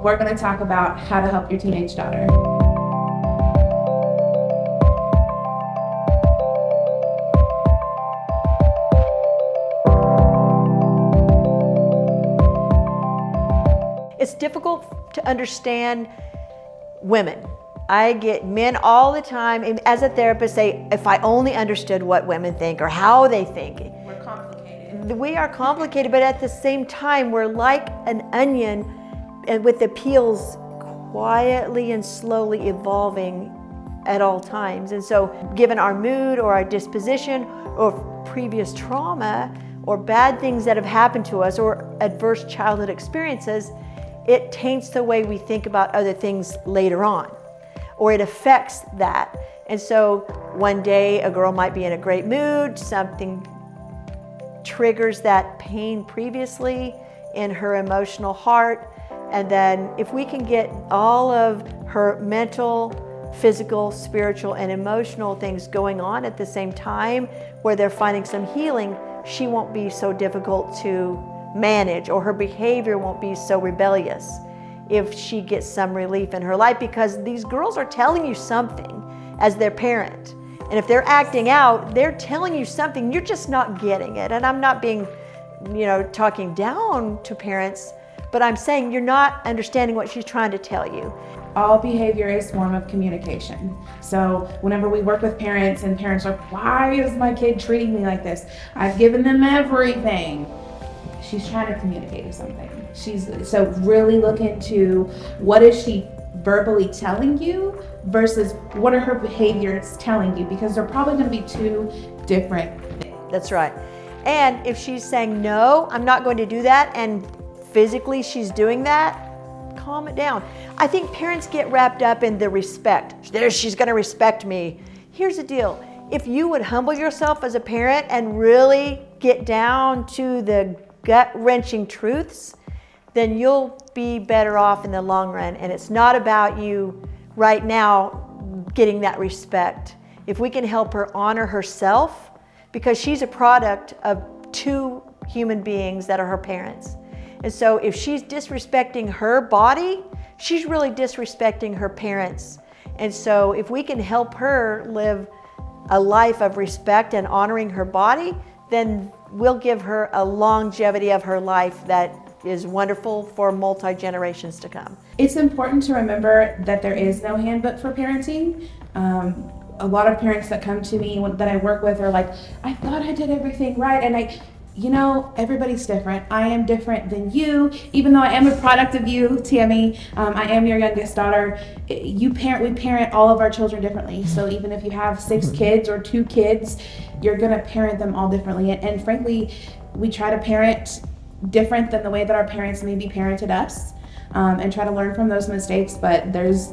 we're going to talk about how to help your teenage daughter. It's difficult to understand women. I get men all the time, and as a therapist, say, if I only understood what women think or how they think. We're complicated. We are complicated, but at the same time, we're like an onion and with the peels quietly and slowly evolving at all times. And so given our mood or our disposition or previous trauma or bad things that have happened to us or adverse childhood experiences, it taints the way we think about other things later on, or it affects that. And so one day a girl might be in a great mood, something triggers that pain previously in her emotional heart, and then if we can get all of her mental, physical, spiritual, and emotional things going on at the same time where they're finding some healing, she won't be so difficult to manage, or her behavior won't be so rebellious if she gets some relief in her life, because these girls are telling you something as their parent. And if they're acting out, they're telling you something, you're just not getting it. And I'm not being, talking down to parents, but I'm saying you're not understanding what she's trying to tell you. All behavior is a form of communication. So whenever we work with parents and parents are, why is my kid treating me like this? I've given them everything. She's trying to communicate something. So really look into what is she verbally telling you versus what are her behaviors telling you, because they're probably going to be two different things. That's right. And if she's saying, no, I'm not going to do that, and physically she's doing that, calm it down. I think parents get wrapped up in the respect. She's going to respect me. Here's the deal. If you would humble yourself as a parent and really get down to the gut-wrenching truths, then you'll be better off in the long run. And it's not about you right now getting that respect. If we can help her honor herself, because she's a product of two human beings that are her parents. And so if she's disrespecting her body, she's really disrespecting her parents. And so if we can help her live a life of respect and honoring her body, then we'll give her a longevity of her life that is wonderful for multi-generations to come. It's important to remember that there is no handbook for parenting. A lot of parents that come to me that I work with are like, I thought I did everything right. And everybody's different. I am different than you, even though I am a product of you, Tammie. I am your youngest daughter. We parent all of our children differently. So even if you have 6 kids or 2 kids, you're gonna parent them all differently. And frankly, we try to parent different than the way that our parents maybe parented us, and try to learn from those mistakes. But there's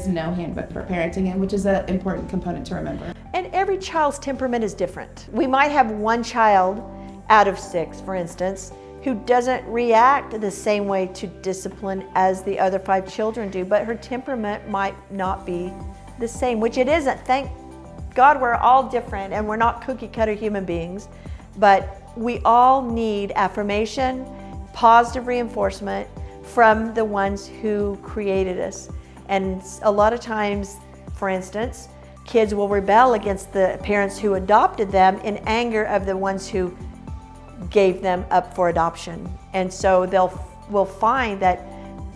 no handbook for parenting, which is an important component to remember. And every child's temperament is different. We might have one child out of 6, for instance, who doesn't react the same way to discipline as the other 5 children do, but her temperament might not be the same, which it isn't. Thank God we're all different and we're not cookie cutter human beings, but we all need affirmation, positive reinforcement from the ones who created us. And a lot of times, for instance, kids will rebel against the parents who adopted them in anger of the ones who gave them up for adoption. And so we'll find that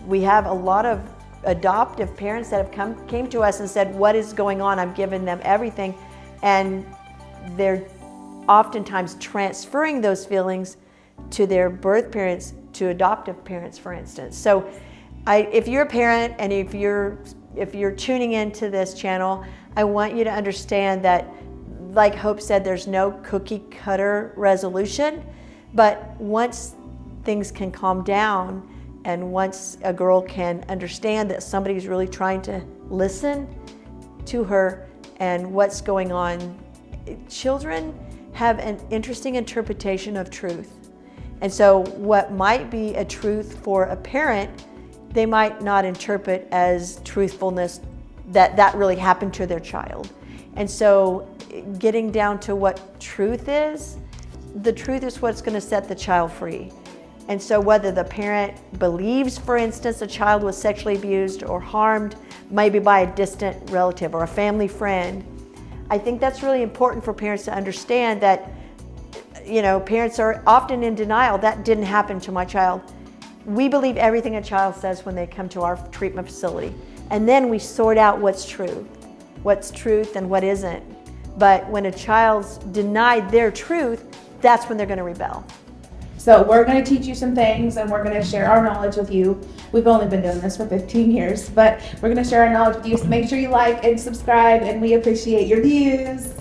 we have a lot of adoptive parents that have came to us and said, what is going on? I've given them everything. And they're oftentimes transferring those feelings to their birth parents, to adoptive parents, for instance. So if you're a parent and if you're tuning into this channel, I want you to understand that, like Hope said, there's no cookie cutter resolution, but once things can calm down and once a girl can understand that somebody's really trying to listen to her and what's going on, children have an interesting interpretation of truth. And so what might be a truth for a parent, they might not interpret as truthfulness that really happened to their child. And so getting down to what truth is, the truth is what's going to set the child free. And so whether the parent believes, for instance, a child was sexually abused or harmed, maybe by a distant relative or a family friend, I think that's really important for parents to understand that, parents are often in denial. That didn't happen to my child. We believe everything a child says when they come to our treatment facility. And then we sort out what's truth and what isn't. But when a child's denied their truth, that's when they're going to rebel. So we're going to teach you some things, and we're going to share our knowledge with you. We've only been doing this for 15 years, but we're going to share our knowledge with you. So make sure you like and subscribe, and we appreciate your views.